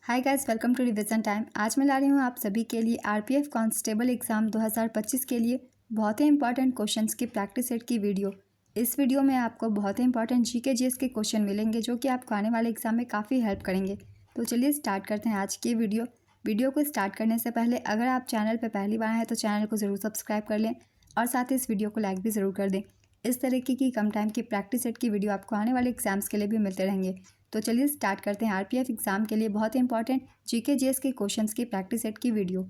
Hi guys, welcome to revision time. आज मैं ला रही हूँ आप सभी के लिए आरपीएफ कांस्टेबल एग्ज़ाम 2025 के लिए बहुत ही इंपॉर्टेंट क्वेश्चंस की प्रैक्टिस सेट की वीडियो। इस वीडियो में आपको बहुत ही इंपॉर्टेंट जीके जीएस के क्वेश्चन मिलेंगे जो कि आपको आने वाले एग्जाम में काफ़ी हेल्प करेंगे। तो चलिए स्टार्ट करते हैं आज की वीडियो को स्टार्ट करने से पहले अगर आप चैनल पर पहली बार हैं तो चैनल को ज़रूर सब्सक्राइब कर लें और साथ ही इस वीडियो को लाइक भी ज़रूर कर दें। इस तरीके की कम टाइम की प्रैक्टिस सेट की वीडियो आपको आने वाले एग्जाम्स के लिए भी मिलते रहेंगे। तो चलिए स्टार्ट करते हैं आरपीएफ एग्जाम के लिए बहुत ही इंपॉर्टेंट जीके जीएस के क्वेश्चंस की प्रैक्टिस सेट की वीडियो।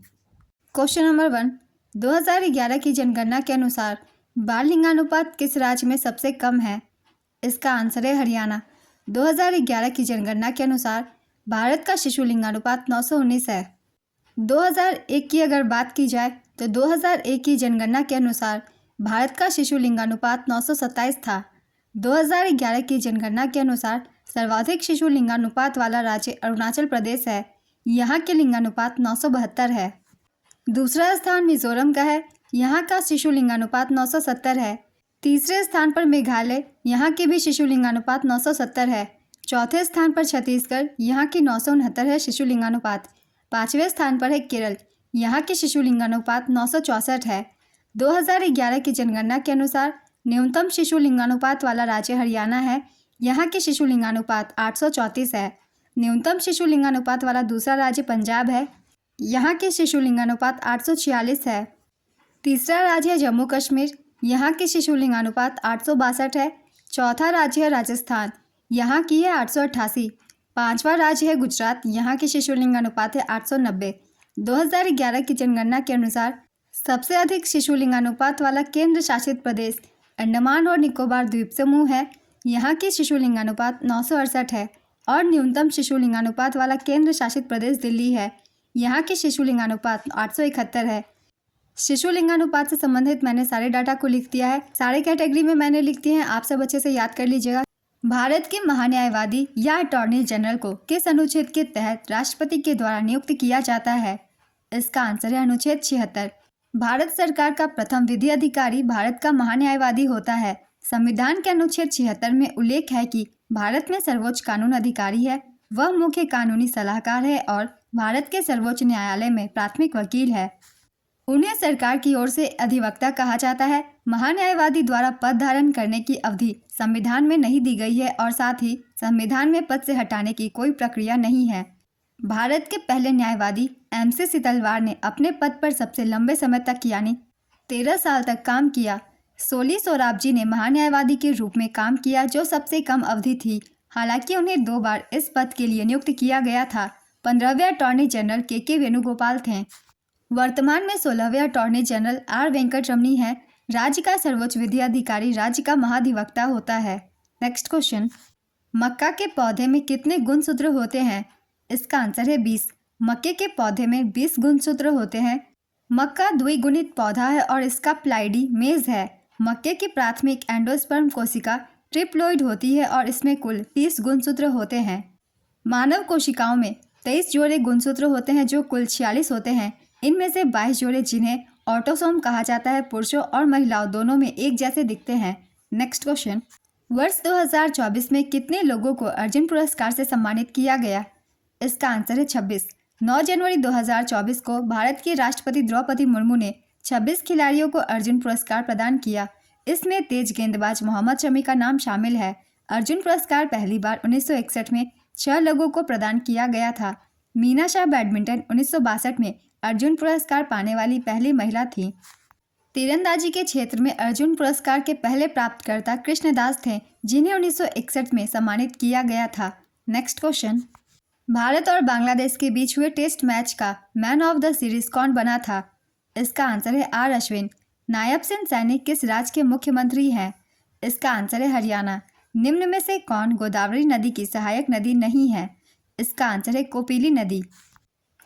क्वेश्चन नंबर 1, 2011 की जनगणना के अनुसार बाल लिंगानुपात किस राज्य में सबसे कम है? इसका आंसर है हरियाणा। 2011 की जनगणना के अनुसार भारत का शिशु लिंगानुपात 919 है। 2001 की अगर बात की जाए तो 2001 की जनगणना के अनुसार भारत का शिशु लिंगानुपात 927 था। 2011 की जनगणना के अनुसार सर्वाधिक शिशु लिंगानुपात वाला राज्य अरुणाचल प्रदेश है। यहाँ के लिंगानुपात 972 है। दूसरा स्थान मिजोरम का है। यहाँ का शिशु लिंगानुपात 970 है। तीसरे स्थान पर मेघालय, यहाँ के भी शिशु लिंगानुपात 970 है। चौथे स्थान पर छत्तीसगढ़, यहाँ की 969 है शिशु लिंगानुपात। पाँचवें स्थान पर है केरल, यहाँ के शिशु लिंगानुपात 964 है। 2011 की जनगणना के अनुसार न्यूनतम शिशु लिंगानुपात वाला राज्य हरियाणा है। यहाँ के शिशु लिंगानुपात 834 है। न्यूनतम शिशु लिंगानुपात वाला दूसरा राज्य पंजाब है। यहाँ के शिशु लिंगानुपात 846 है। तीसरा राज्य है जम्मू कश्मीर, यहाँ के शिशु लिंगानुपात 862 है। चौथा राज्य है राजस्थान, यहाँ की है 888। पांचवा राज्य है गुजरात, यहाँ के शिशु लिंगानुपात है 890। 2011 की जनगणना के अनुसार सबसे अधिक शिशु लिंगानुपात वाला केंद्र शासित प्रदेश अंडमान और निकोबार द्वीप समूह है। यहाँ की शिशु लिंगानुपात 968 है। और न्यूनतम शिशु लिंगानुपात वाला केंद्र शासित प्रदेश दिल्ली है। यहाँ की शिशु लिंगानुपात 871 है। शिशु लिंगानुपात से संबंधित मैंने सारे डाटा को लिख दिया है, सारे कैटेगरी में मैंने लिख दिए हैं, आप सब अच्छे से याद कर लीजिएगा। भारत के महान्यायवादी या अटॉर्नी जनरल को किस अनुच्छेद के तहत राष्ट्रपति के द्वारा नियुक्त किया जाता है? इसका आंसर है अनुच्छेद 76। भारत सरकार का प्रथम विधि अधिकारी भारत का महान्यायवादी होता है। संविधान के अनुच्छेद 76 में उल्लेख है कि भारत में सर्वोच्च कानून अधिकारी है, वह मुख्य कानूनी सलाहकार है और भारत के सर्वोच्च न्यायालय में प्राथमिक वकील है। उन्हें सरकार की ओर से अधिवक्ता कहा जाता है। महान्यायवादी द्वारा पद धारण करने की अवधि संविधान में नहीं दी गई है और साथ ही संविधान में पद से हटाने की कोई प्रक्रिया नहीं है। भारत के पहले न्यायवादी एमसी सितलवार ने अपने पद पर सबसे लंबे समय तक यानी 13 साल तक काम किया। सोली सोराबजी ने महान्यायवादी के रूप में काम किया जो सबसे कम अवधि थी। हालांकि उन्हें 2 बार इस पद के लिए नियुक्त किया गया था। 15वें अटॉर्नी जनरल के वेणुगोपाल थे। वर्तमान में 16वें अटॉर्नी जनरल आर वेंकट रमनी है। राज्य का सर्वोच्च विधि अधिकारी राज्य का महाधिवक्ता होता है। नेक्स्ट क्वेश्चन, मक्का के पौधे में कितने गुणसूत्र होते हैं? इसका आंसर है 20। मक्के के पौधे में 20 गुणसूत्र होते हैं। मक्का द्विगुणित पौधा है और इसका प्लाइडी मेज है। मक्के की प्राथमिक एंडोस्पर्म कोशिका ट्रिप्लोइड होती है और इसमें कुल 30 गुणसूत्र होते हैं। मानव कोशिकाओं में 23 जोड़े गुणसूत्र होते हैं जो कुल 46 होते हैं। इनमें से 22 जोड़े जिन्हें ऑटोसोम कहा जाता है पुरुषों और महिलाओं दोनों में एक जैसे दिखते हैं। नेक्स्ट क्वेश्चन, वर्ष 2024 में कितने लोगों को अर्जुन पुरस्कार से सम्मानित किया गया? इसका आंसर है 26। 9 जनवरी 2024 को भारत की राष्ट्रपति द्रौपदी मुर्मू ने 26 खिलाड़ियों को अर्जुन पुरस्कार प्रदान किया। इसमें तेज गेंदबाज मोहम्मद शमी का नाम शामिल है। अर्जुन पुरस्कार पहली बार 1961 में 6 लोगों को प्रदान किया गया था। मीना शाह बैडमिंटन 1962 में अर्जुन पुरस्कार पाने वाली पहली महिला थी। तीरंदाजी के क्षेत्र में अर्जुन पुरस्कार के पहले प्राप्तकर्ता कृष्णदास थे जिन्हें 1961 में सम्मानित किया गया था। नेक्स्ट क्वेश्चन, भारत और बांग्लादेश के बीच हुए टेस्ट मैच का मैन ऑफ द सीरीज कौन बना था? इसका आंसर है आर अश्विन। नायब सिंह सैनी किस राज्य के मुख्यमंत्री हैं? इसका आंसर है हरियाणा। निम्न में से कौन गोदावरी नदी की सहायक नदी नहीं है? इसका आंसर है कोपिली नदी।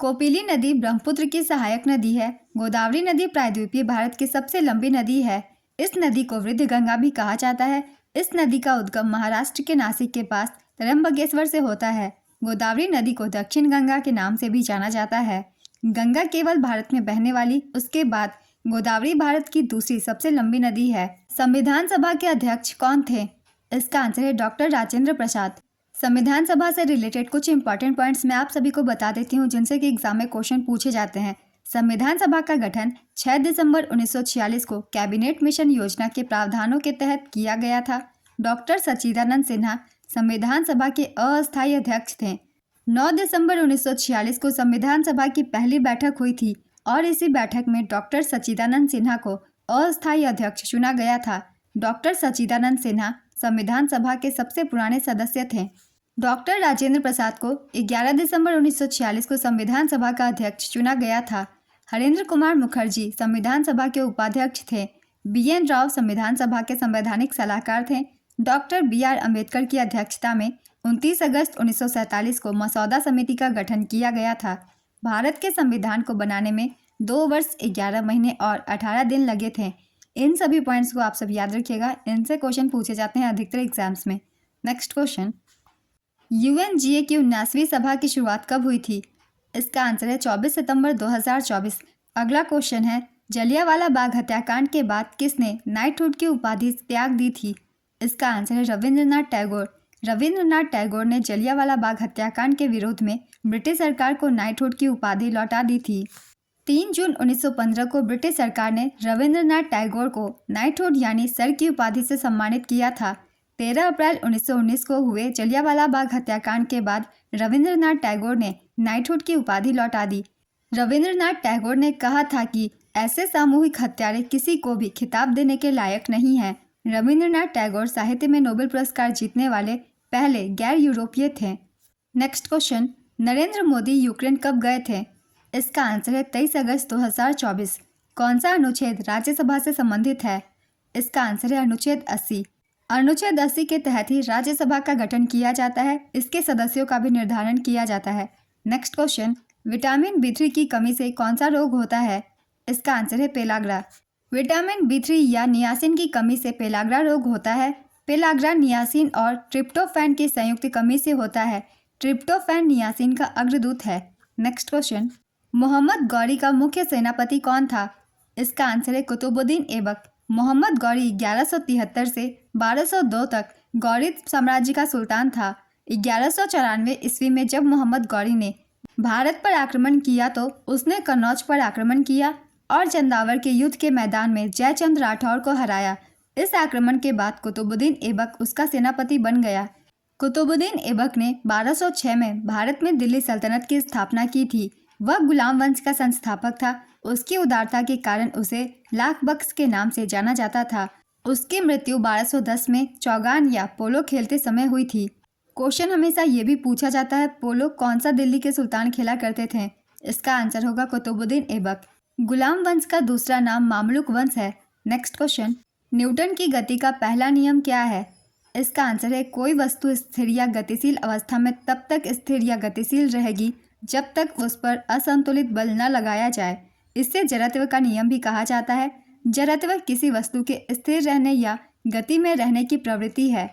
कोपिली नदी ब्रह्मपुत्र की सहायक नदी है। गोदावरी नदी प्रायद्वीपीय भारत की सबसे लंबी नदी है। इस नदी को वृद्ध गंगा भी कहा जाता है। इस नदी का उद्गम महाराष्ट्र के नासिक के पास त्र्यंबकेश्वर से होता है। गोदावरी नदी को दक्षिण गंगा के नाम से भी जाना जाता है। गंगा केवल भारत में बहने वाली, उसके बाद गोदावरी भारत की दूसरी सबसे लंबी नदी है। संविधान सभा के अध्यक्ष कौन थे? इसका आंसर है डॉक्टर राजेंद्र प्रसाद। संविधान सभा से रिलेटेड कुछ इंपॉर्टेंट पॉइंट्स मैं आप सभी को बता देती हूँ जिनसे कि एग्जाम में क्वेश्चन पूछे जाते हैं। संविधान सभा का गठन 6 दिसंबर 1946 को कैबिनेट मिशन योजना के प्रावधानों के तहत किया गया था। डॉक्टर सच्चिदानंद सिन्हा संविधान सभा के अस्थायी अध्यक्ष थे। 9 दिसंबर 1946 को संविधान सभा की पहली बैठक हुई थी और इसी बैठक में डॉक्टर सच्चिदानंद सिन्हा को अस्थायी अध्यक्ष चुना गया था। डॉक्टर सच्चिदानंद सिन्हा संविधान सभा के सबसे पुराने सदस्य थे। डॉक्टर राजेंद्र प्रसाद को 11 दिसंबर 1946 को संविधान सभा का अध्यक्ष चुना गया था। हरेंद्र कुमार मुखर्जी संविधान सभा के उपाध्यक्ष थे। BN राव संविधान सभा के संवैधानिक सलाहकार थे। डॉक्टर BR अम्बेडकर की अध्यक्षता में 29 अगस्त 1947 को मसौदा समिति का गठन किया गया था। भारत के संविधान को बनाने में 2 वर्ष 11 महीने और 18 दिन लगे थे। इन सभी पॉइंट्स को आप सब याद रखिएगा, इनसे क्वेश्चन पूछे जाते हैं अधिकतर एग्जाम्स में। नेक्स्ट क्वेश्चन, UNGA की 19वीं सभा की शुरुआत कब हुई थी? इसका आंसर है 24 सितंबर 2024। अगला क्वेश्चन है, जलियांवाला बाग हत्याकांड के बाद किसने नाइटहुड की उपाधि त्याग दी थी? इसका आंसर है रविंद्रनाथ टैगोर। रविंद्रनाथ टैगोर ने जलियांवाला बाग हत्याकांड के विरोध में ब्रिटिश सरकार को नाइटहुड की उपाधि लौटा दी थी। 3 जून 1915 को ब्रिटिश सरकार ने रविंद्रनाथ टैगोर को नाइटहुड यानी सर की उपाधि से सम्मानित किया था। 13 अप्रैल 1919 को हुए जलियांवाला बाग हत्याकांड के बाद रविंद्रनाथ टैगोर ने नाइटहुड की उपाधि लौटा दी। रविंद्रनाथ टैगोर ने कहा था कि ऐसे सामूहिक हत्यारे किसी को भी खिताब देने के लायक नहीं हैं। रविंद्रनाथ टैगोर साहित्य में नोबेल पुरस्कार जीतने वाले पहले गैर यूरोपीय थे। Next question, Narendra Modi Ukraine कब गए थे? इसका आंसर है 23 अगस्त 2024। कौन सा अनुच्छेद राज्यसभा से संबंधित है? इसका आंसर है अनुच्छेद 80। अनुच्छेद 80 के तहत ही राज्यसभा का गठन किया जाता है। इसके सदस्यों का भी निर्धारण किया जाता है। नेक्स्ट क्वेश्चन, विटामिन B3 की कमी से कौन सा रोग होता है? इसका आंसर है पेलाग्रा। विटामिन B3 या नियासिन की कमी से पेलाग्रा रोग होता है। पेलाग्रा नियासिन और ट्रिप्टोफैन की संयुक्त कमी से होता है। ट्रिप्टोफैन नियासिन का अग्रदूत है। नेक्स्ट क्वेश्चन, मोहम्मद गौरी का मुख्य सेनापति कौन था? इसका आंसर है कुतुबुद्दीन ऐबक। मोहम्मद गौरी 1173 से 1202 तक गौरिद साम्राज्य का सुल्तान था। 1194 ईस्वी में जब मोहम्मद गौरी ने भारत पर आक्रमण किया तो उसने कन्नौज पर आक्रमण किया और चंदावर के युद्ध के मैदान में जयचंद राठौर को हराया। इस आक्रमण के बाद कुतुबुद्दीन ऐबक उसका सेनापति बन गया। कुतुबुद्दीन ऐबक ने 1206 में भारत में दिल्ली सल्तनत की स्थापना की थी। वह गुलाम वंश का संस्थापक था। उसकी उदारता के कारण उसे लाख बख्श के नाम से जाना जाता था। उसकी मृत्यु 1210 में चौगान या पोलो खेलते समय हुई थी। क्वेश्चन हमेशा ये भी पूछा जाता है, पोलो कौन सा दिल्ली के सुल्तान खेला करते थे? इसका आंसर होगा कुतुबुद्दीन ऐबक। गुलाम वंश का दूसरा नाम मामलुक वंश है। नेक्स्ट क्वेश्चन, न्यूटन की गति का पहला नियम क्या है? इसका आंसर है कोई वस्तु स्थिर या गतिशील अवस्था में तब तक स्थिर या गतिशील रहेगी जब तक उस पर असंतुलित बल न लगाया जाए। इससे जड़त्व का नियम भी कहा जाता है। जड़त्व किसी वस्तु के स्थिर रहने या गति में रहने की प्रवृत्ति है।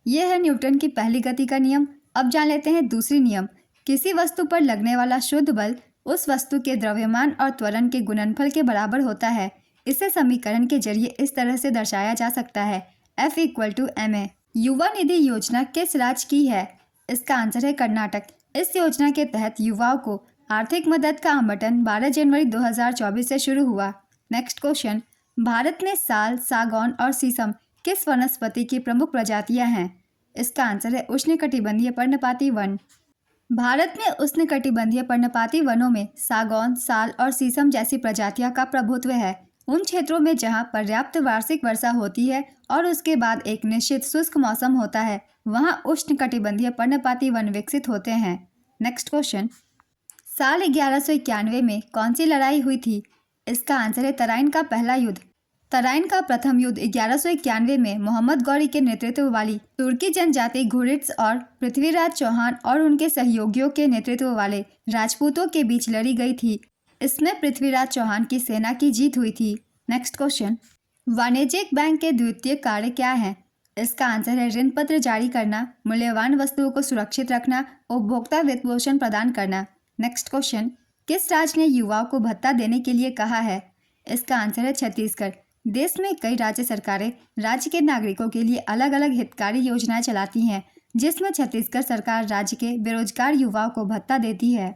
यह है न्यूटन की पहली गति का नियम। अब जान लेते हैं दूसरी नियम। किसी वस्तु पर लगने वाला शुद्ध बल उस वस्तु के द्रव्यमान और त्वरण के गुणनफल के बराबर होता है। इसे समीकरण के जरिए इस तरह से दर्शाया जा सकता है, F = ma। युवा निधि योजना किस राज्य की है? इसका आंसर है कर्नाटक। इस योजना के तहत युवाओं को आर्थिक मदद का आवंटन 12 जनवरी 2024 से शुरू हुआ। नेक्स्ट क्वेश्चन, भारत में साल, सागौन और शीशम किस वनस्पति की प्रमुख प्रजातियां हैं? इसका आंसर है उष्णकटिबंधीय पर्णपाती वन। भारत में उष्णकटिबंधीय पर्णपाती वनों में सागौन, साल और शीशम जैसी प्रजातियां का प्रभुत्व है। उन क्षेत्रों में जहां पर्याप्त वार्षिक वर्षा होती है और उसके बाद एक निश्चित शुष्क मौसम होता है, वहां उष्णकटिबंधीय पर्णपाती वन विकसित होते हैं। नेक्स्ट क्वेश्चन, साल 1191 में कौन सी लड़ाई हुई थी? इसका आंसर है तराइन का पहला युद्ध। तराइन का प्रथम युद्ध 1191 में मोहम्मद गौरी के नेतृत्व वाली तुर्की जनजाति घुरिड्स और पृथ्वीराज चौहान और उनके सहयोगियों के नेतृत्व वाले राजपूतों के बीच लड़ी गई थी। इसमें पृथ्वीराज चौहान की सेना की जीत हुई थी। नेक्स्ट क्वेश्चन, वाणिज्यिक बैंक के द्वितीय कार्य क्या है? इसका आंसर है ऋण पत्र जारी करना, मूल्यवान वस्तुओं को सुरक्षित रखना, उपभोक्ता वित्तपोषण प्रदान करना। नेक्स्ट क्वेश्चन, किस राज्य ने युवाओं को भत्ता देने के लिए कहा है? इसका आंसर है छत्तीसगढ़। देश में कई राज्य सरकारें राज्य के नागरिकों के लिए अलग अलग हितकारी योजनाएं चलाती हैं। जिसमें छत्तीसगढ़ सरकार राज्य के बेरोजगार युवाओं को भत्ता देती है।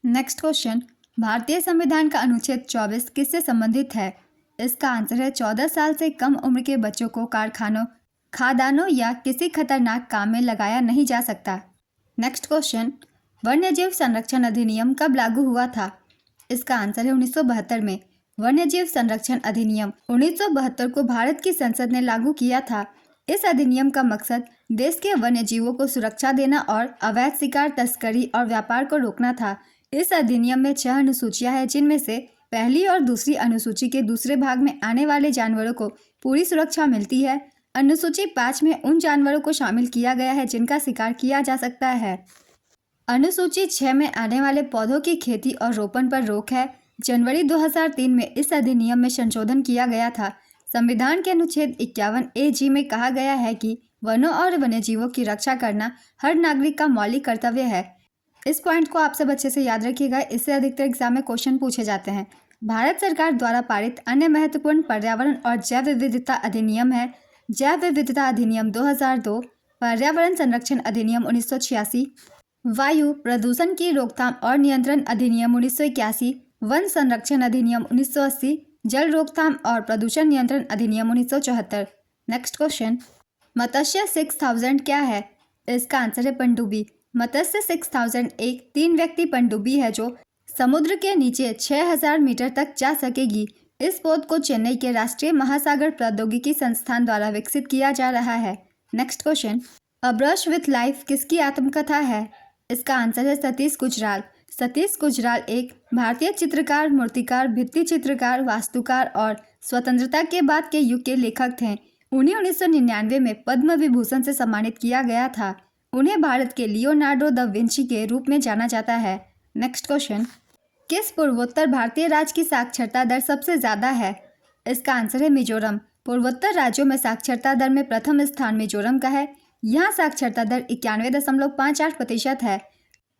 नेक्स्ट क्वेश्चन, भारतीय संविधान का अनुच्छेद 24 किससे संबंधित है? इसका आंसर है 14 साल से कम उम्र के बच्चों को कारखानों, खादानों या किसी खतरनाक काम में लगाया नहीं जा सकता। नेक्स्ट क्वेश्चन, वन्यजीव संरक्षण अधिनियम कब लागू हुआ था? इसका आंसर है 1972 में। वन्यजीव संरक्षण अधिनियम 1972 को भारत की संसद ने लागू किया था। इस अधिनियम का मकसद देश के वन्यजीवों को सुरक्षा देना और अवैध शिकार, तस्करी और व्यापार को रोकना था। इस अधिनियम में 6 अनुसूचियां हैं, जिनमें से पहली और दूसरी अनुसूची के दूसरे भाग में आने वाले जानवरों को पूरी सुरक्षा मिलती है। अनुसूची 5 में उन जानवरों को शामिल किया गया है जिनका शिकार किया जा सकता है। अनुसूची 6 में आने वाले पौधों की खेती और रोपण पर रोक है। जनवरी 2003 में इस अधिनियम में संशोधन किया गया था। संविधान के अनुच्छेद 51A(g) में कहा गया है कि वनों और वन्यजीवों की रक्षा करना हर नागरिक का मौलिक कर्तव्य है। इस पॉइंट को आप सब अच्छे से याद रखिएगा, इससे अधिकतर एग्जाम में क्वेश्चन पूछे जाते हैं। भारत सरकार द्वारा पारित अन्य महत्वपूर्ण पर्यावरण और जैव विविधता अधिनियम है जैव विविधता अधिनियम 2002, पर्यावरण संरक्षण अधिनियम 1986, वायु प्रदूषण की रोकथाम और नियंत्रण अधिनियम 1981, वन संरक्षण अधिनियम 1980, जल रोकथाम और प्रदूषण नियंत्रण अधिनियम 1974। नेक्स्ट क्वेश्चन, मत्स्य 6000 क्या है? इसका आंसर है पनडुब्बी। मत्स्य 6000 एक 3 व्यक्ति पनडुब्बी है जो समुद्र के नीचे 6000 मीटर तक जा सकेगी। इस पोत को चेन्नई के राष्ट्रीय महासागर प्रौद्योगिकी संस्थान द्वारा विकसित किया जा रहा है। Next question, a brush with life किसकी आत्मकथा है? इसका आंसर है सतीश गुजराल। सतीश गुजराल एक भारतीय चित्रकार, मूर्तिकार, भित्ति चित्रकार, वास्तुकार और स्वतंत्रता के बाद के युग के लेखक थे। उन्हें 1999 में पद्म विभूषण से सम्मानित किया गया था। उन्हें भारत के लियोनार्डो द विंची के रूप में जाना जाता है। नेक्स्ट क्वेश्चन, किस पूर्वोत्तर भारतीय राज्य की साक्षरता दर सबसे ज़्यादा है? इसका आंसर है मिजोरम। पूर्वोत्तर राज्यों में साक्षरता दर में प्रथम स्थान मिजोरम का है। यहाँ साक्षरता दर 91.58% है।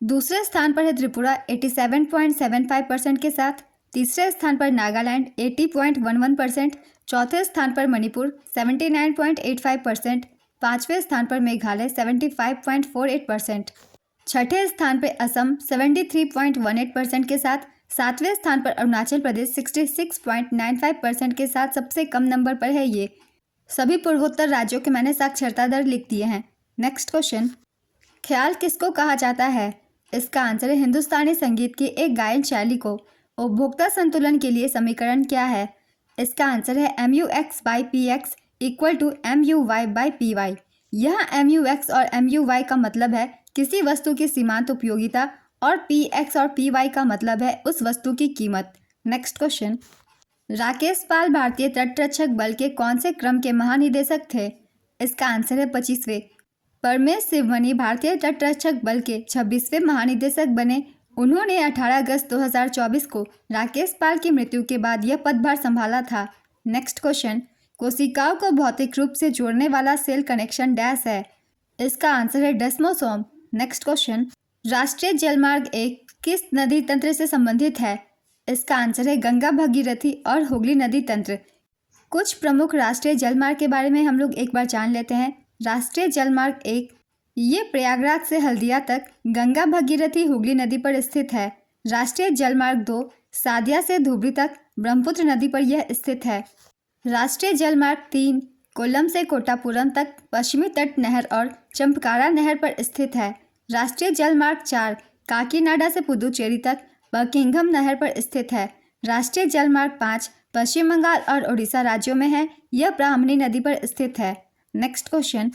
दूसरे स्थान पर है त्रिपुरा 87.75% के साथ। तीसरे स्थान पर नागालैंड 80.11%। चौथे स्थान पर मणिपुर 79.85%। पाँचवें स्थान पर मेघालय 75.48%। छठे स्थान पर असम 73.18% के साथ। सातवें स्थान पर अरुणाचल प्रदेश 66.95% के साथ सबसे कम नंबर पर है। ये सभी पूर्वोत्तर राज्यों के मैंने साक्षरता दर लिख दिए हैं। नेक्स्ट क्वेश्चन, ख्याल किसको कहा जाता है? इसका आंसर है हिंदुस्तानी संगीत की एक गायन शैली को। उपभोक्ता संतुलन के लिए समीकरण क्या है? इसका आंसर है MUX/PX = MUY/PY। यहाँ MUX और MUY का मतलब है किसी वस्तु की सीमांत उपयोगिता और PX और PY का मतलब है उस वस्तु की कीमत। नेक्स्ट क्वेश्चन, राकेश पाल भारतीय तटरक्षक बल के कौन से क्रम के महानिदेशक थे? इसका आंसर है 25वें। परमेश शिवमणि भारतीय तटरक्षक बल के 26वें महानिदेशक बने। उन्होंने 18 अगस्त 2024 को राकेश पाल की मृत्यु के बाद यह पदभार संभाला था। नेक्स्ट क्वेश्चन, कोशिकाओं को भौतिक रूप से जोड़ने वाला सेल कनेक्शन डैश है। इसका आंसर है डेस्मोसोम। नेक्स्ट क्वेश्चन, राष्ट्रीय जलमार्ग 1 किस नदी तंत्र से संबंधित है? इसका आंसर है गंगा, भगीरथी और हुगली नदी तंत्र। कुछ प्रमुख राष्ट्रीय जलमार्ग के बारे में हम लोग एक बार जान लेते हैं। राष्ट्रीय जलमार्ग 1 ये प्रयागराज से हल्दिया तक गंगा, भगीरथी, हुगली नदी पर स्थित है। राष्ट्रीय जलमार्ग 2 सादिया से धुबरी तक ब्रह्मपुत्र नदी पर यह स्थित है। राष्ट्रीय जलमार्ग 3 कोल्लम से कोटापुरम तक पश्चिमी तट नहर और चंपकारा नहर पर स्थित है। राष्ट्रीय जलमार्ग 4 काकीनाडा से पुदुचेरी तक बकिंघम नहर पर स्थित है। राष्ट्रीय जलमार्ग 5 पश्चिम बंगाल और उड़ीसा राज्यों में है। यह ब्राह्मणी नदी पर स्थित है। Next question,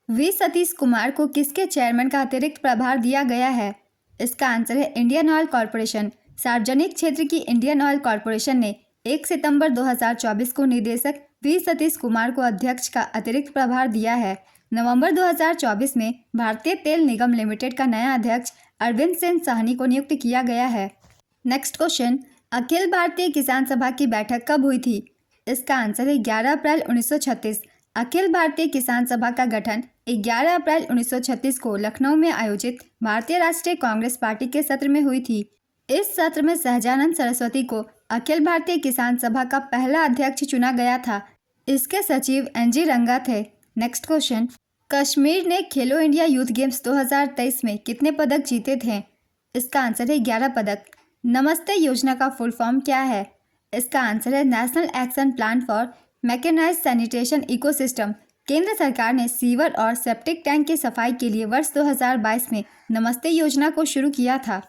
V Satish Kumar को किसके चेयरमैन का अतिरिक्त प्रभार दिया गया है? इसका आंसर है इंडियन ऑयल कॉरपोरेशन। सार्वजनिक क्षेत्र की इंडियन ऑयल कॉरपोरेशन ने 1 सितंबर 2024 को निदेशक वी सतीश कुमार को अध्यक्ष का अतिरिक्त प्रभार दिया है। नवंबर 2024 में भारतीय तेल निगम लिमिटेड का नया अध्यक्ष अरविंद सेन साहनी को नियुक्त किया गया है। नेक्स्ट क्वेश्चन, अखिल भारतीय किसान सभा की बैठक कब हुई थी? इसका आंसर है 11 अप्रैल 1936। अखिल भारतीय किसान सभा का गठन 11 अप्रैल 1936 को लखनऊ में आयोजित भारतीय राष्ट्रीय कांग्रेस पार्टी के सत्र में हुई थी। इस सत्र में सहजानंद सरस्वती को अखिल भारतीय किसान सभा का पहला अध्यक्ष चुना गया था। इसके सचिव NG रंगा थे। नेक्स्ट क्वेश्चन, कश्मीर ने खेलो इंडिया यूथ गेम्स 2023 में कितने पदक जीते थे? इसका आंसर है 11 पदक। नमस्ते योजना का फुल फॉर्म क्या है? इसका आंसर है national action plan for mechanised sanitation ecosystem. केंद्र सरकार ने सीवर और सेप्टिक टैंक की सफाई के लिए वर्ष 2022 में नमस्ते योजना को शुरू किया था।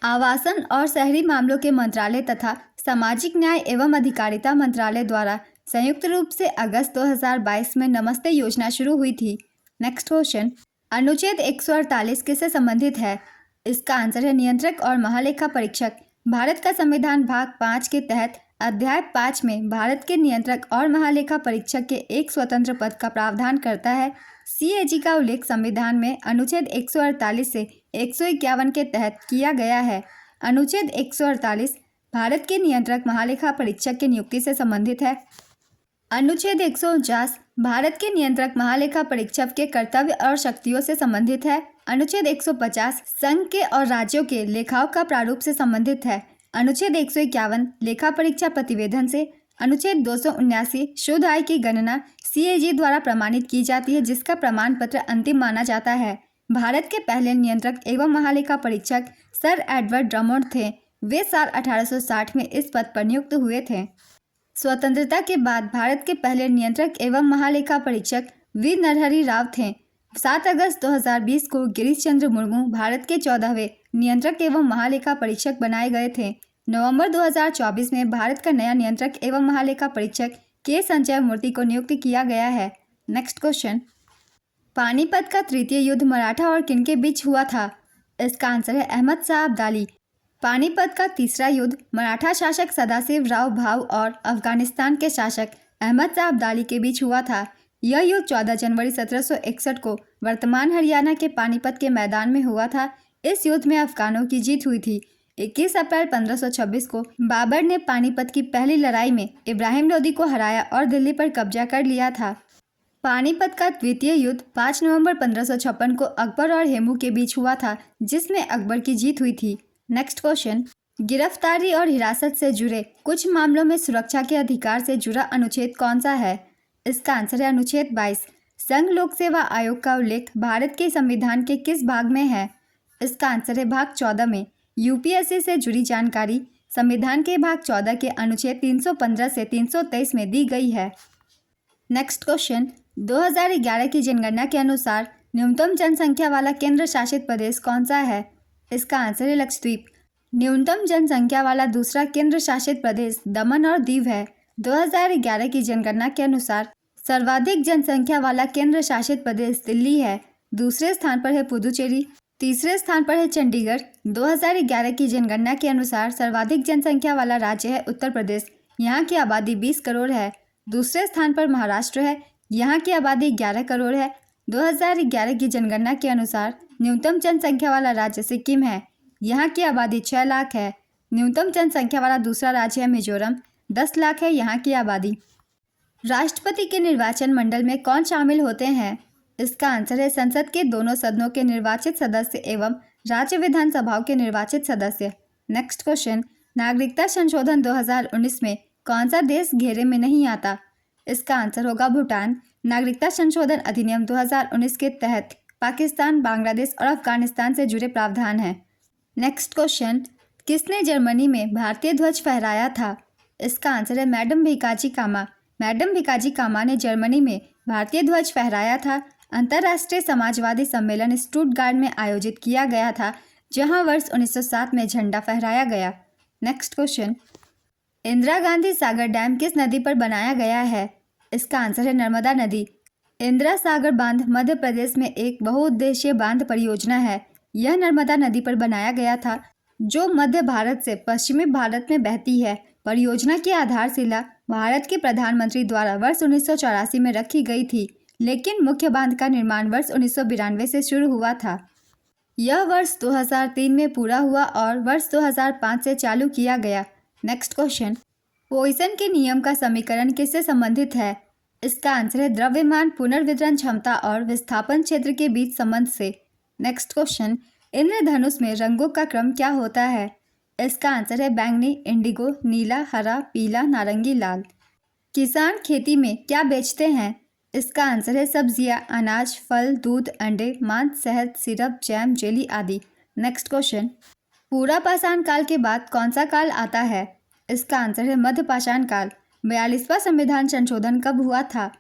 आवासन और शहरी मामलों के मंत्रालय तथा सामाजिक न्याय एवं अधिकारिता मंत्रालय द्वारा संयुक्त रूप से अगस्त 2022 में नमस्ते योजना शुरू हुई थी। नेक्स्ट क्वेश्चन, अनुच्छेद 148 किससे संबंधित है? इसका आंसर है नियंत्रक और महालेखा परीक्षक। भारत का संविधान भाग 5 के तहत अध्याय 5 में भारत के नियंत्रक और महालेखा परीक्षक के एक स्वतंत्र पद का प्रावधान करता है। सीएजी का उल्लेख संविधान में अनुच्छेद 148 से 151 के तहत किया गया है। अनुच्छेद 148 भारत के नियंत्रक महालेखा परीक्षक की नियुक्ति से संबंधित है। अनुच्छेद 149 भारत के नियंत्रक महालेखा परीक्षक के कर्तव्य और शक्तियों से संबंधित है। अनुच्छेद 150 संघ के और राज्यों के लेखाओं का प्रारूप से संबंधित है। अनुच्छेद 151 लेखा परीक्षा प्रतिवेदन से। अनुच्छेद 279 शुद्ध आय की गणना सीएजी द्वारा प्रमाणित की जाती है, जिसका प्रमाण पत्र अंतिम माना जाता है। भारत के पहले नियंत्रक एवं महालेखा परीक्षक सर एडवर्ड ड्रमोंड थे। वे साल 1860 में इस पद पर नियुक्त हुए थे। स्वतंत्रता के बाद भारत के पहले नियंत्रक एवं महालेखा परीक्षक वी नरहरि राव थे। 7 अगस्त 2020 को गिरीश चंद्र मुर्मू भारत के 14वें नियंत्रक एवं महालेखा परीक्षक बनाए गए थे। नवंबर 2024 में भारत का नया नियंत्रक एवं महालेखा परीक्षक के संजय मूर्ति को नियुक्त किया गया है। नेक्स्ट क्वेश्चन, पानीपत का तृतीय युद्ध मराठा और किन के बीच हुआ था? इसका आंसर है अहमद शाह अब्दाली। पानीपत का तीसरा युद्ध मराठा शासक सदाशिव राव भाऊ और अफगानिस्तान के शासक अहमद शाह अब्दाली के बीच हुआ था। यह युद्ध 14 जनवरी 1761 को वर्तमान हरियाणा के पानीपत के मैदान में हुआ था। इस युद्ध में अफगानों की जीत हुई थी। 21 अप्रैल 1526 को बाबर ने पानीपत की पहली लड़ाई में इब्राहिम लोदी को हराया और दिल्ली पर कब्जा कर लिया था। पानीपत का द्वितीय युद्ध 5 नवंबर 1556 को अकबर और हेमू के बीच हुआ था, जिसमें अकबर की जीत हुई थी। नेक्स्ट क्वेश्चन, गिरफ्तारी और हिरासत से जुड़े कुछ मामलों में सुरक्षा के अधिकार से जुड़ा अनुच्छेद कौन सा है? इसका आंसर है अनुच्छेद 22। संघ लोक सेवा आयोग का उल्लेख भारत के संविधान के किस भाग में है? इसका आंसर है भाग 14 में। यूपीएससी से जुड़ी जानकारी संविधान के भाग 14 के अनुच्छेद 315 से 323 में दी गई है। नेक्स्ट क्वेश्चन, 2011 की जनगणना के अनुसार न्यूनतम जनसंख्या वाला केंद्र शासित प्रदेश कौन सा है? इसका आंसर है लक्षद्वीप। न्यूनतम जनसंख्या वाला दूसरा केंद्र शासित प्रदेश दमन और दीव है। 2011 की जनगणना के अनुसार सर्वाधिक जनसंख्या वाला केंद्र शासित प्रदेश दिल्ली है। दूसरे स्थान पर है पुदुचेरी। तीसरे स्थान पर है चंडीगढ़। 2011 की जनगणना के अनुसार सर्वाधिक जनसंख्या वाला राज्य है उत्तर प्रदेश। यहाँ की आबादी 20 करोड़ है। दूसरे स्थान पर महाराष्ट्र है। यहाँ की आबादी 11 करोड़ है। 2011 की जनगणना के अनुसार न्यूनतम जनसंख्या वाला राज्य सिक्किम है। यहाँ की आबादी 6 लाख है। न्यूनतम जनसंख्या वाला दूसरा राज्य है मिजोरम, 10 लाख है यहाँ की आबादी। राष्ट्रपति के निर्वाचन मंडल में कौन शामिल होते हैं? इसका आंसर है संसद के दोनों सदनों के निर्वाचित सदस्य एवं राज्य विधानसभाओं के निर्वाचित सदस्य। नेक्स्ट क्वेश्चन, नागरिकता संशोधन 2019 में कौन सा देश घेरे में नहीं आता? इसका आंसर होगा भूटान। नागरिकता संशोधन अधिनियम 2019 के तहत पाकिस्तान, बांग्लादेश और अफगानिस्तान से जुड़े प्रावधान हैं। नेक्स्ट क्वेश्चन, किसने जर्मनी में भारतीय ध्वज फहराया था? इसका आंसर है मैडम भिकाजी कामा। मैडम भिकाजी कामा ने जर्मनी में भारतीय ध्वज फहराया था। अंतर्राष्ट्रीय समाजवादी सम्मेलन स्टुटगार्ट में आयोजित किया गया था, जहां वर्ष 1907 में झंडा फहराया गया। Next question, Indira Gandhi Sagar dam किस नदी पर बनाया गया है? इसका आंसर है नर्मदा नदी। इंदिरा सागर बांध मध्य प्रदेश में एक बहुउद्देशीय बांध परियोजना है। यह नर्मदा नदी पर बनाया गया था, जो मध्य भारत से पश्चिमी भारत में बहती है। परियोजना की आधारशिला भारत के प्रधानमंत्री द्वारा वर्ष 1984 में रखी गई थी, लेकिन मुख्य बांध का निर्माण वर्ष 1992 से शुरू हुआ था। यह वर्ष 2003 में पूरा हुआ और वर्ष 2005 से चालू किया गया। नेक्स्ट क्वेश्चन, पॉइसन के नियम का समीकरण किससे संबंधित है? इसका आंसर है द्रव्यमान, पुनर्वितरण क्षमता और विस्थापन क्षेत्र के बीच संबंध से। नेक्स्ट क्वेश्चन, इंद्रधनुष में रंगों का क्रम क्या होता है? इसका आंसर है बैंगनी, इंडिगो, नीला, हरा, पीला, नारंगी, लाल। किसान खेती में क्या बेचते हैं? इसका आंसर है सब्जियां, अनाज, फल, दूध, अंडे, मांस, शहद, सिरप, जैम, जेली आदि। नेक्स्ट क्वेश्चन, पूरा पाषाण काल के बाद कौन सा काल आता है? इसका आंसर है मध्य पाषाण काल। 42वां संविधान संशोधन कब हुआ था?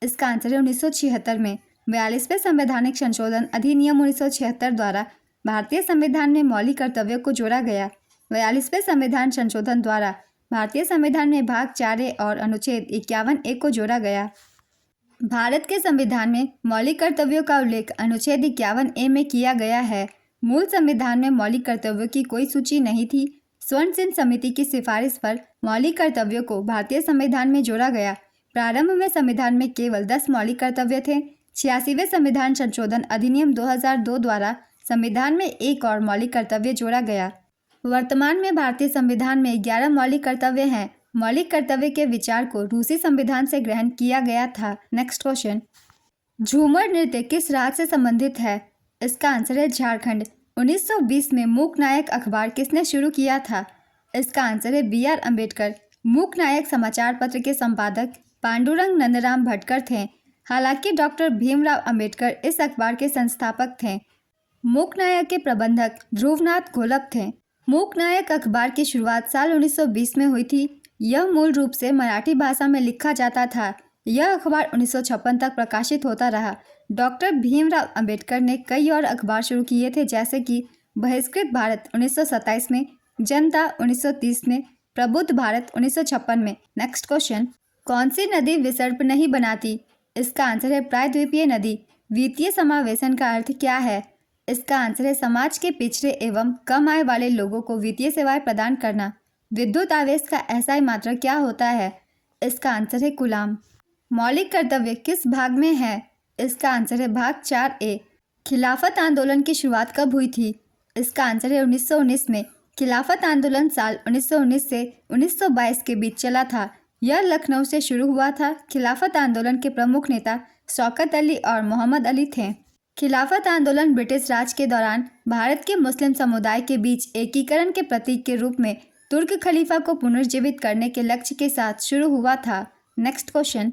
इसका आंसर है 1976 में। 42वें संवैधानिक संशोधन अधिनियम 1976 द्वारा भारतीय संविधान में मौलिक कर्तव्यों को जोड़ा गया। 42वें संविधान संशोधन द्वारा भारतीय संविधान में भाग 4A और अनुच्छेद 51A को जोड़ा गया। भारत के संविधान में मौलिक कर्तव्यों का उल्लेख अनुच्छेद 51A में किया गया है। मूल संविधान में मौलिक कर्तव्यों की कोई सूची नहीं थी। स्वर्ण सिंह समिति की सिफारिश पर मौलिक कर्तव्यों को भारतीय संविधान में जोड़ा गया। प्रारंभ में संविधान में केवल 10 मौलिक कर्तव्य थे। 86वें संविधान संशोधन अधिनियम 2002 द्वारा संविधान में एक और मौलिक कर्तव्य जोड़ा गया। वर्तमान में भारतीय संविधान में 11 मौलिक कर्तव्य हैं। मौलिक कर्तव्य के विचार को रूसी संविधान से ग्रहण किया गया था। नेक्स्ट क्वेश्चन, झूमर नृत्य किस राज्य से संबंधित है? इसका आंसर है झारखंड। 1920 में मूक नायक अखबार किसने शुरू किया था? इसका आंसर है BR अम्बेडकर। मूक नायक समाचार पत्र के संपादक पांडुरंग नंदराम भटकर थे। हालांकि डॉक्टर भीमराव अंबेडकर इस अखबार के संस्थापक थे। मूक नायक के प्रबंधक ध्रुवनाथ घोलप थे। मूक नायक अखबार की शुरुआत साल 1920 में हुई थी। यह मूल रूप से मराठी भाषा में लिखा जाता था। यह अखबार 1956 तक प्रकाशित होता रहा। डॉक्टर भीमराव अंबेडकर ने कई और अखबार शुरू किए थे, जैसे कि बहिष्कृत भारत 1927 में, जनता 1930 में, प्रबुद्ध भारत 1956 में। नेक्स्ट क्वेश्चन, कौन सी नदी विसर्प नहीं बनाती? इसका आंसर है प्रायद्वीपीय नदी। वित्तीय समावेशन का अर्थ क्या है? इसका आंसर है समाज के पिछड़े एवं कम आय वाले लोगों को वित्तीय सेवाएं प्रदान करना। विद्युत आवेश का SI मात्रा क्या होता है? इसका आंसर है कूलाम। मौलिक कर्तव्य किस भाग में है? इसका आंसर है भाग 4A। खिलाफत आंदोलन की शुरुआत कब हुई थी? इसका आंसर है 1919 में। खिलाफत आंदोलन साल 1919 से 1922 के बीच चला था। यह लखनऊ से शुरू हुआ था। खिलाफत आंदोलन के प्रमुख नेता शौकत अली और मोहम्मद अली थे। खिलाफत आंदोलन ब्रिटिश राज के दौरान भारत के मुस्लिम समुदाय के बीच एकीकरण के प्रतीक के रूप में तुर्क खलीफा को पुनर्जीवित करने के लक्ष्य के साथ शुरू हुआ था। नेक्स्ट क्वेश्चन,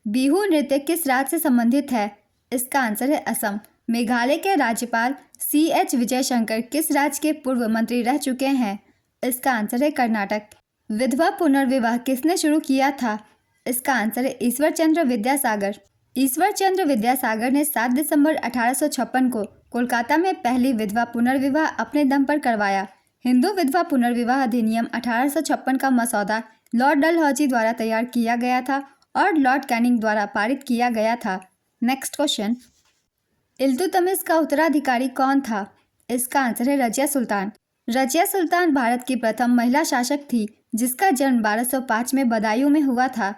बिहू नृत्य किस राज्य से संबंधित है? इसका आंसर है असम। मेघालय के राज्यपाल CH विजयशंकर किस राज्य के पूर्व मंत्री रह चुके हैं? इसका आंसर है कर्नाटक। विधवा पुनर्विवाह किसने शुरू किया था? इसका आंसर है ईश्वर चंद्र विद्यासागर। ईश्वर चंद्र विद्यासागर ने 7 दिसंबर 1856 को कोलकाता में पहली विधवा पुनर्विवाह अपने दम पर करवाया। हिंदू विधवा पुनर्विवाह अधिनियम 1856 का मसौदा लॉर्ड डलहौजी द्वारा तैयार किया गया था और लॉर्ड कैनिंग द्वारा पारित किया गया था। नेक्स्ट क्वेश्चन, इल्तुतमिश का उत्तराधिकारी कौन था? इसका आंसर है रजिया सुल्तान। रजिया सुल्तान भारत की प्रथम महिला शासक थी, जिसका जन्म 1205 में बदायूं में हुआ था।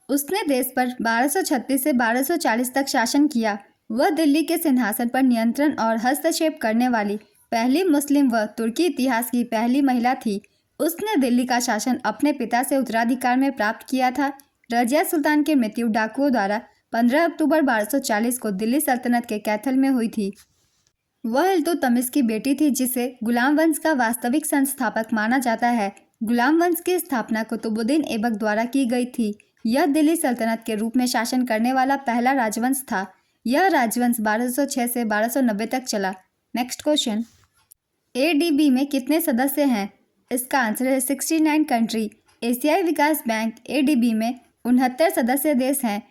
उसने देश पर 1236 से 1240 तक शासन किया। वह दिल्ली के सिंहासन पर नियंत्रण और हस्तक्षेप करने वाली पहली मुस्लिम व तुर्की इतिहास की पहली महिला थी। उसने दिल्ली का शासन अपने पिता से उत्तराधिकार में प्राप्त किया था। रजिया सुल्तान की मृत्यु डाकुओं द्वारा 15 अक्टूबर 1240 को दिल्ली सल्तनत के कैथल में हुई थी। वह इल्तुतमिश की बेटी थी, जिसे गुलाम वंश का वास्तविक संस्थापक माना जाता है। गुलाम वंश की स्थापना कुतुबुद्दीन ऐबक द्वारा की गई थी। यह दिल्ली सल्तनत के रूप में शासन करने वाला पहला राजवंश था। यह राजवंश 1206 से 1290 तक चला। नेक्स्ट क्वेश्चन, ADB में कितने सदस्य हैं? इसका आंसर है 69 कंट्री। एशियाई विकास बैंक ADB में 69 सदस्य देश हैं।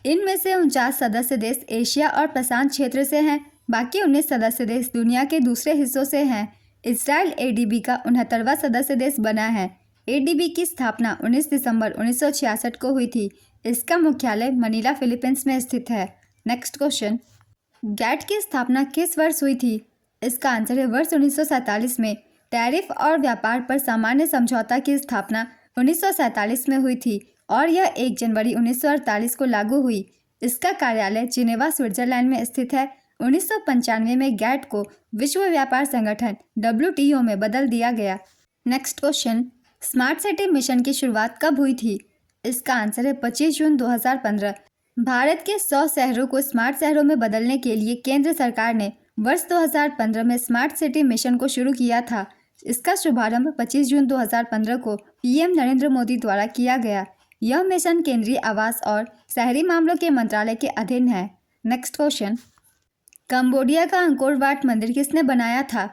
इनमें से 49 सदस्य देश एशिया और प्रशांत क्षेत्र से हैं। बाकी 19 सदस्य देश दुनिया के दूसरे हिस्सों से हैं। इसराइल ADB का 69वां सदस्य देश बना है। ADB की स्थापना 19 दिसंबर 1966 को हुई थी। इसका मुख्यालय मनीला, फिलीपींस में स्थित है। नेक्स्ट क्वेश्चन, गैट की स्थापना किस वर्ष हुई थी? इसका आंसर है वर्ष 1947 में। टैरिफ और व्यापार पर सामान्य समझौता की स्थापना 1947 में हुई थी और यह 1 जनवरी 1948 को लागू हुई। इसका कार्यालय जिनेवा, स्विट्जरलैंड में स्थित है। 1995 में गैट को विश्व व्यापार संगठन WTO में बदल दिया गया। Next question, smart city mission की शुरुआत कब हुई थी? इसका आंसर है 25 जून 2015। भारत के 100 शहरों को स्मार्ट शहरों में बदलने के लिए केंद्र सरकार ने वर्ष 2015 में स्मार्ट सिटी मिशन को शुरू किया था। इसका शुभारंभ 25 जून 2015 को PM नरेंद्र मोदी द्वारा किया गया। यह मिशन केंद्रीय आवास और शहरी मामलों के मंत्रालय के अधीन है। नेक्स्ट क्वेश्चन, कंबोडिया का अंकोर वाट मंदिर किसने बनाया था?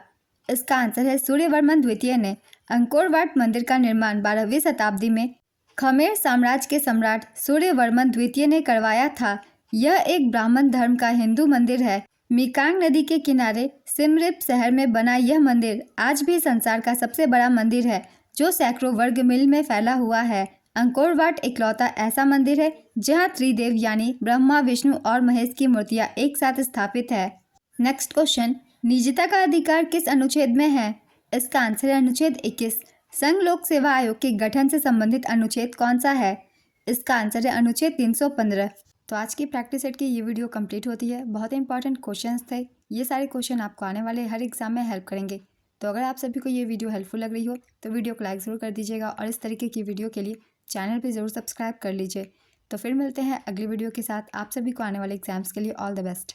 इसका आंसर है सूर्यवर्मन द्वितीय ने। अंकोर वाट मंदिर का निर्माण 12वीं शताब्दी में खमेर साम्राज्य के सम्राट सूर्यवर्मन द्वितीय ने करवाया था। यह एक ब्राह्मण धर्म का हिंदू मंदिर है। मेकांग नदी के किनारे सिमरिप शहर में बना यह मंदिर आज भी संसार का सबसे बड़ा मंदिर है, जो सैकड़ों वर्ग मील में फैला हुआ है। अंकोर वाट इकलौता ऐसा मंदिर है जहां त्रिदेव यानी ब्रह्मा, विष्णु और महेश की मूर्तियां एक साथ स्थापित है। नेक्स्ट क्वेश्चन, निजता का अधिकार किस अनुच्छेद में है? इसका आंसर है अनुच्छेद 21। संघ लोक सेवा आयोग के गठन से संबंधित अनुच्छेद कौन सा है? इसका आंसर है अनुच्छेद 315। तो आज की प्रैक्टिस सेट की ये वीडियो कंप्लीट होती है। बहुत ही इंपॉर्टेंट क्वेश्चंस थे। ये सारे क्वेश्चन आपको आने वाले हर एग्जाम में हेल्प करेंगे। तो अगर आप सभी को ये वीडियो हेल्पफुल लग रही हो तो वीडियो को लाइक ज़रूर कर दीजिएगा और इस तरीके की वीडियो के लिए चैनल पे ज़रूर सब्सक्राइब कर लीजिए। तो फिर मिलते हैं अगली वीडियो के साथ। आप सभी को आने वाले एग्जाम्स के लिए ऑल द बेस्ट।